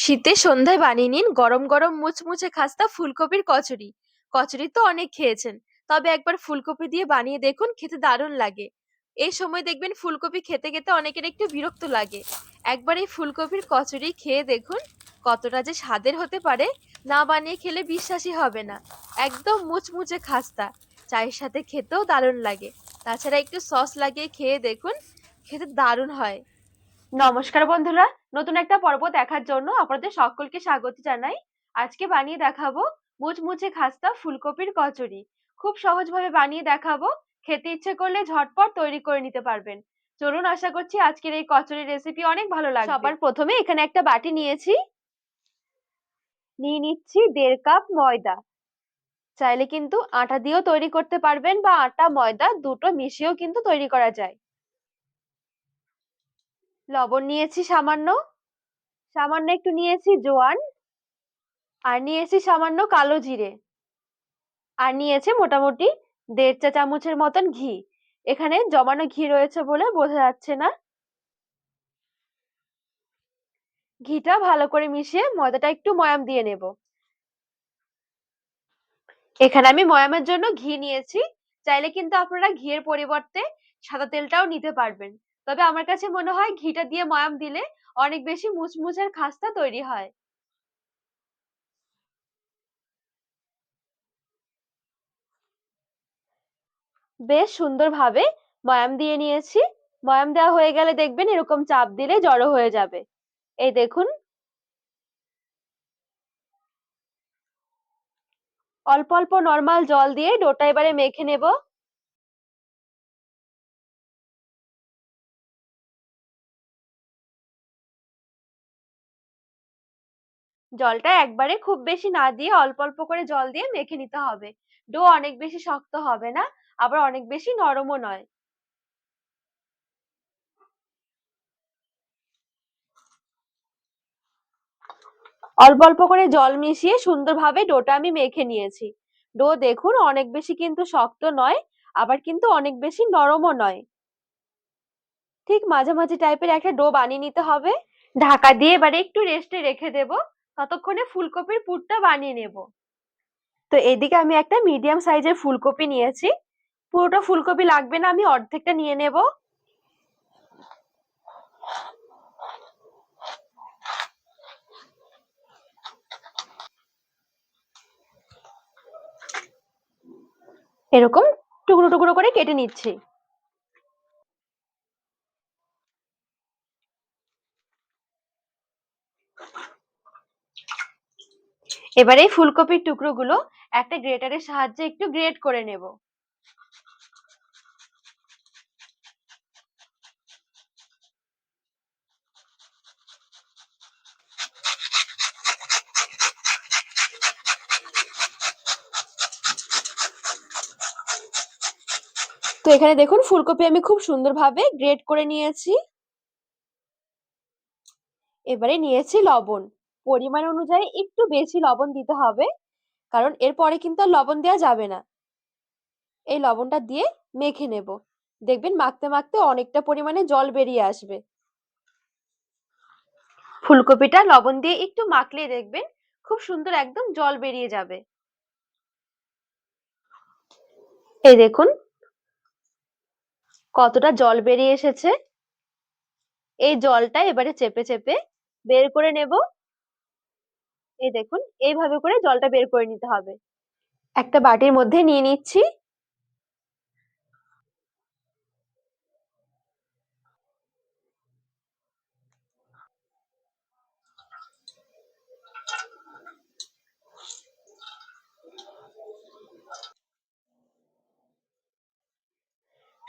শীতের সন্ধ্যায় বানিয়ে নিন গরম গরম মুচমুচে খাস্তা ফুলকপির কচুরি। কচুরি তো অনেক খেয়েছেন, তবে একবার ফুলকপি দিয়ে বানিয়ে দেখুন, খেতে দারুণ লাগে। এই সময় দেখবেন ফুলকপি খেতে খেতে অনেকের একটু বিরক্ত লাগে। একবার এই ফুলকপির কচুরি খেয়ে দেখুন কতটা যে স্বাদের হতে পারে, না বানিয়ে খেলে বিশ্বাসই হবে না। একদম মুচমুচে খাস্তা, চায়ের সাথে খেতেও দারুণ লাগে। তাছাড়া একটু সস লাগিয়ে খেয়ে দেখুন, খেতে দারুণ হয়। নমস্কার বন্ধুরা, নতুন একটা পর্ব দেখার জন্য আপনাদের সকলকে স্বাগত জানাই। আজকে বানিয়ে দেখাবো মুচমুচে খাস্তা ফুলকপির কচুরি। খুব সহজভাবে বানিয়ে দেখাবো, খেতে ইচ্ছে করলে ঝটপট তৈরি করে নিতে পারবেন। চলুন, আশা করছি আজকের এই কচুরির রেসিপি অনেক ভালো লাগবে। সবার প্রথমে এখানে একটা বাটি নিয়েছি, নিয়ে নিচ্ছি 1.5 কাপ ময়দা। চাইলে কিন্তু আটা দিয়েও তৈরি করতে পারবেন, বা আটা ময়দা দুটো মিশিয়েও কিন্তু তৈরি করা যায়। লবণ নিয়েছি সামান্য, সামান্য একটু নিয়েছি জোয়ান, আর নিয়েছি সামান্য কালো জিরে, আর নিয়েছে মোটামুটি 1.5 চা চামচের মতন ঘি। এখানে জমানো ঘি রয়েছে বলে বোঝা যাচ্ছে না। ঘিটা ভালো করে মিশিয়ে ময়দাটা একটু ময়াম দিয়ে নেব। এখানে আমি ময়ামের জন্য ঘি নিয়েছি, চাইলে কিন্তু আপনারা ঘিয়ের পরিবর্তে সাদা তেলটাও নিতে পারবেন। তবে আমার কাছে মনে হয় ঘিটা দিয়ে ময়াম দিলে অনেক বেশি মুচমুচের খাস্তা তৈরি হয়। বেশ সুন্দরভাবে ময়াম দিয়ে নিয়েছি। ময়াম দেওয়া হয়ে গেলে দেখবেন এরকম চাপ দিলে জড়ো হয়ে যাবে। এই দেখুন, অল্প অল্প নরমাল জল দিয়ে ডোটা এবারে মেখে নেব। জলটা একবারে খুব বেশি না দিয়ে অল্প অল্প করে জল দিয়ে মেখে নিতে হবে। ডো অনেক বেশি শক্ত হবে না, আবার অনেক বেশি নরমও নয়। অল্প অল্প করে জল মিশিয়ে সুন্দরভাবে ডোটা আমি মেখে নিয়েছি। ডো দেখুন অনেক বেশি কিন্তু শক্ত নয়, আবার কিন্তু অনেক বেশি নরমও নয়। ঠিক মাঝামাঝি টাইপের একটা ডো বানিয়ে নিতে হবে। ঢাকা দিয়ে এবারে একটু রেস্টে রেখে দেব, ততক্ষণে ফুলকপির পুরটা বানিয়ে নেব। তো এদিকে আমি একটা মিডিয়াম সাইজের ফুলকপি নিয়েছি। পুরোটা ফুলকপি লাগবে না, আমি অর্ধেকটা নিয়ে নেব। এরকম টুকরো টুকরো করে কেটে নিচ্ছি। এবারে এই ফুলকপির টুকরোগুলো একটা গ্রেটারের সাহায্যে একটু গ্রেট করে নেব। তো এখানে দেখুন ফুলকপি আমি খুব সুন্দরভাবে গ্রেট করে নিয়েছি। এবারে নিয়েছি লবণ, পরিমাণ অনুযায়ী একটু বেশি লবণ দিতে হবে, কারণ এরপরে কিন্তু আর লবণ দেওয়া যাবে না। এই লবণটা দিয়ে মেখে নেব। দেখবেন মাখতে মাখতে অনেকটা পরিমাণে জল বেরিয়ে আসবে। ফুলকপিটা লবণ দিয়ে একটু মাখলেই দেখবেন খুব সুন্দর একদম জল বেরিয়ে যাবে। এই দেখুন কতটা জল বেরিয়ে এসেছে। এই জলটা এবারে চেপে চেপে বের করে নেব। এই দেখুন এইভাবে করে জলটা বের করে নিতে হবে। একটা বাটির মধ্যে নিয়ে নিচ্ছি।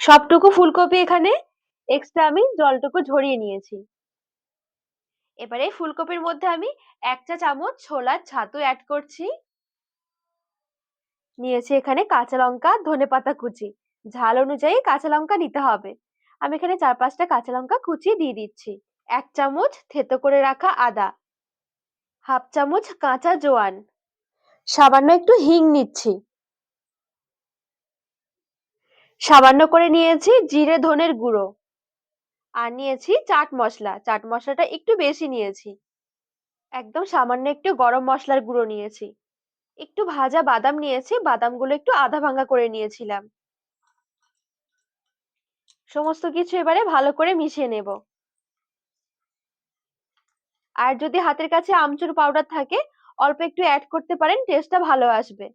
সবটুকু ফুলকপি এখানে এক্সট্রা আমি জলটুকু ঝরিয়ে নিয়েছি। এবারে ফুলকপির মধ্যে আমি 1 চা চামচ ছোলার ছাতু অ্যাড করছি। নিয়েছি এখানে কাঁচা লঙ্কা, ধনেপাতা কুচি। ঝাল অনুযায়ী কাঁচা লঙ্কা নিতে হবে। আমি এখানে 4-5টা কাঁচা লঙ্কা কুচিয়ে দিয়ে দিচ্ছি। 1 চামচ থেতো করে রাখা আদা, হাফ চামচ কাঁচা জোয়ান, সামান্য একটু হিং নিচ্ছি, সামান্য করে নিয়েছি জিরে ধনের গুঁড়ো, আর নিয়েছি চাট মশলা। চাট মশলাটা একটু বেশি নিয়েছি। একদম সামান্য একটু গরম মসলার গুঁড়ো নিয়েছি। একটু ভাজা বাদাম নিয়েছি, বাদামগুলো একটু আধা ভাঙা করে নিয়েছিলাম। সমস্ত কিছু এবারে ভালো করে মিশিয়ে নেব। আর যদি হাতের কাছে আমচুর পাউডার থাকে অল্প একটু অ্যাড করতে পারেন, টেস্টটা ভালো আসবে।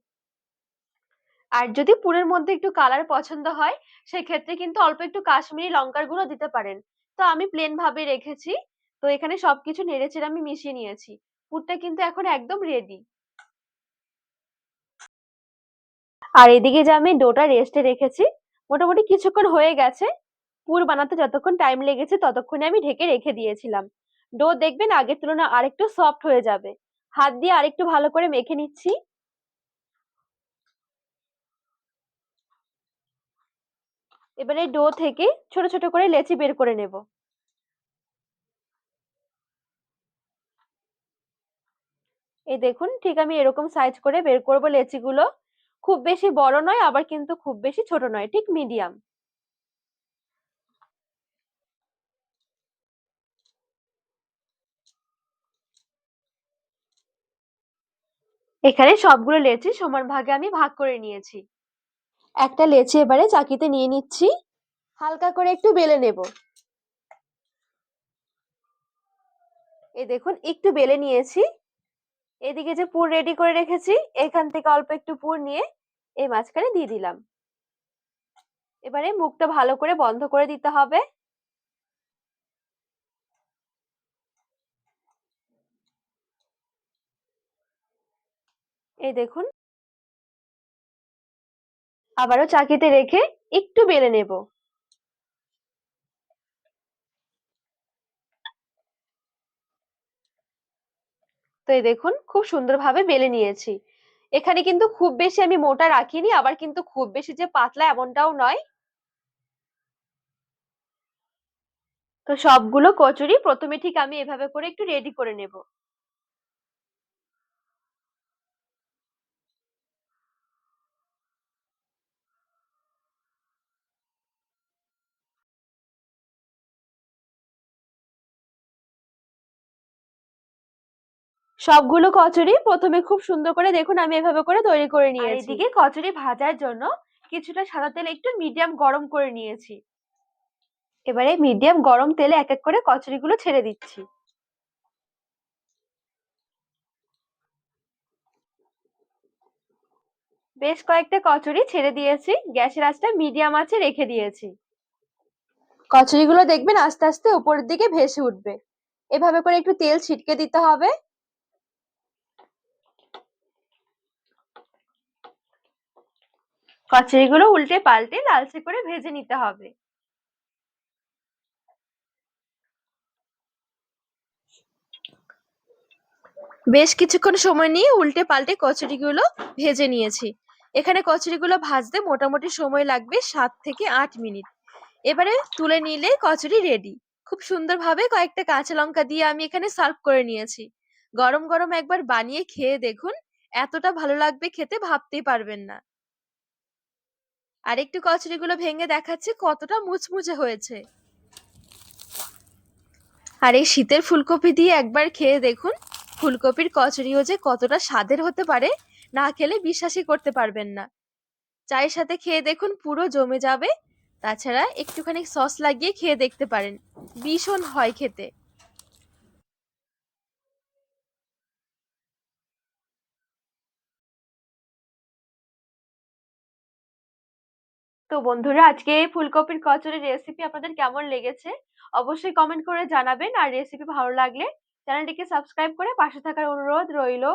আর যদি পুরের মধ্যে একটু কালার পছন্দ হয় সেক্ষেত্রে কিন্তু অল্প একটু কাশ্মীরি লঙ্কার গুঁড়ো দিতে পারেন। তো আমি প্লেন ভাবে রেখেছি। তো এখানে সবকিছু নেড়েচেড়ে আমি মিশিয়ে নিয়েছি। পুরটা কিন্তু এখন একদম রেডি। আর এদিকে যে আমি ডোটা রেস্টে রেখেছি, মোটামুটি কিছুক্ষণ হয়ে গেছে। পুর বানাতে যতক্ষণ টাইম লেগেছে ততক্ষণে আমি ঢেকে রেখে দিয়েছিলাম। ডো দেখবেন আগের তুলনায় আরেকটু সফট হয়ে যাবে। হাত দিয়ে আরেকটু ভালো করে মেখে নিচ্ছি। এবারে ডো থেকে ছোট ছোট করে লেচি বের করে নেব। এই দেখুন, ঠিক আমি এরকম সাইজ করে বের করব লেচিগুলো। খুব বেশি বড় নয়, আবার কিন্তু খুব বেশি ছোট নয়, ঠিক মিডিয়াম। এখানে সবগুলো লেচি সমান ভাগে আমি ভাগ করে নিয়েছি। একটা লেচি এবারে চাকিতে নিয়ে নিচ্ছি, হালকা করে একটু বেলে নেব। এই দেখুন একটু বেলে নিয়েছি। এদিকে যে পুর রেডি করে রেখেছি, এখান থেকে অল্প একটু পুর নিয়ে এই মাঝখানে দিয়ে দিলাম। এবারে মুখটা ভালো করে বন্ধ করে দিতে হবে। এই দেখুন, আবারও চাকিতে রেখে একটু বেলে নেব। তো এই দেখুন, খুব সুন্দরভাবে বেলে নিয়েছি। এখানে কিন্তু খুব বেশি আমি মোটা রাখিনি, আবার কিন্তু খুব বেশি যে পাতলা এমনটাও নয়। তো সবগুলো কচুরি প্রথমে ঠিক আমি এভাবে করে একটু রেডি করে নেব। সবগুলো কচুরি প্রথমে খুব সুন্দর করে দেখুন আমি এভাবে করে তৈরি করে নিয়েছি। আর এদিকে কচুরি ভাজার জন্য কিছুটা সাদা তেল একটু মিডিয়াম গরম করে নিয়েছি। এবারে মিডিয়াম গরম তেলে এক এক করে কচুরিগুলো ছেড়ে দিচ্ছি। বেশ কয়েকটা কচুরি ছেড়ে দিয়েছি, গ্যাসের আঁচটা মিডিয়াম আঁচে রেখে দিয়েছি। কচুরিগুলো দেখবেন আস্তে আস্তে উপরের দিকে ভেসে উঠবে। এভাবে করে একটু তেল ছিটকে দিতে হবে। কচুরিগুলো উল্টে পাল্টে লালচে করে ভেজে নিতে হবে। বেশ কিছুক্ষণ সময় নিয়ে উল্টে পাল্টে কচুরিগুলো ভেজে নিয়েছি। এখানে কচুরিগুলো ভাজতে মোটামুটি সময় লাগবে 7 থেকে 8 মিনিট। এবারে তুলে নিলে কচুরি রেডি। খুব সুন্দরভাবে কয়েকটা কাঁচা লঙ্কা দিয়ে আমি এখানে সার্ভ করে নিয়েছি। গরম গরম একবার বানিয়ে খেয়ে দেখুন, এতটা ভালো লাগবে খেতে ভাবতেই পারবেন না। আর একটু কচুরিগুলো ভেঙে দেখাচ্ছি কতটা মুচমুচে হয়েছে। আর এই শীতের ফুলকপি দিয়ে একবার খেয়ে দেখুন, ফুলকপির কচুরিও যে কতটা স্বাদের হতে পারে, না খেলে বিশ্বাসই করতে পারবেন না। চায়ের সাথে খেয়ে দেখুন, পুরো জমে যাবে। তাছাড়া একটুখানি সস লাগিয়ে খেয়ে দেখতে পারেন, ভীষণ হয় খেতে। তো বন্ধুরা, আজকে এই ফুলকপির কচুরির রেসিপি আপনাদের কেমন লেগেছে অবশ্যই কমেন্ট করে জানাবেন। আর রেসিপি ভালো লাগলে চ্যানেলটিকে সাবস্ক্রাইব করে পাশে থাকার অনুরোধ রইল।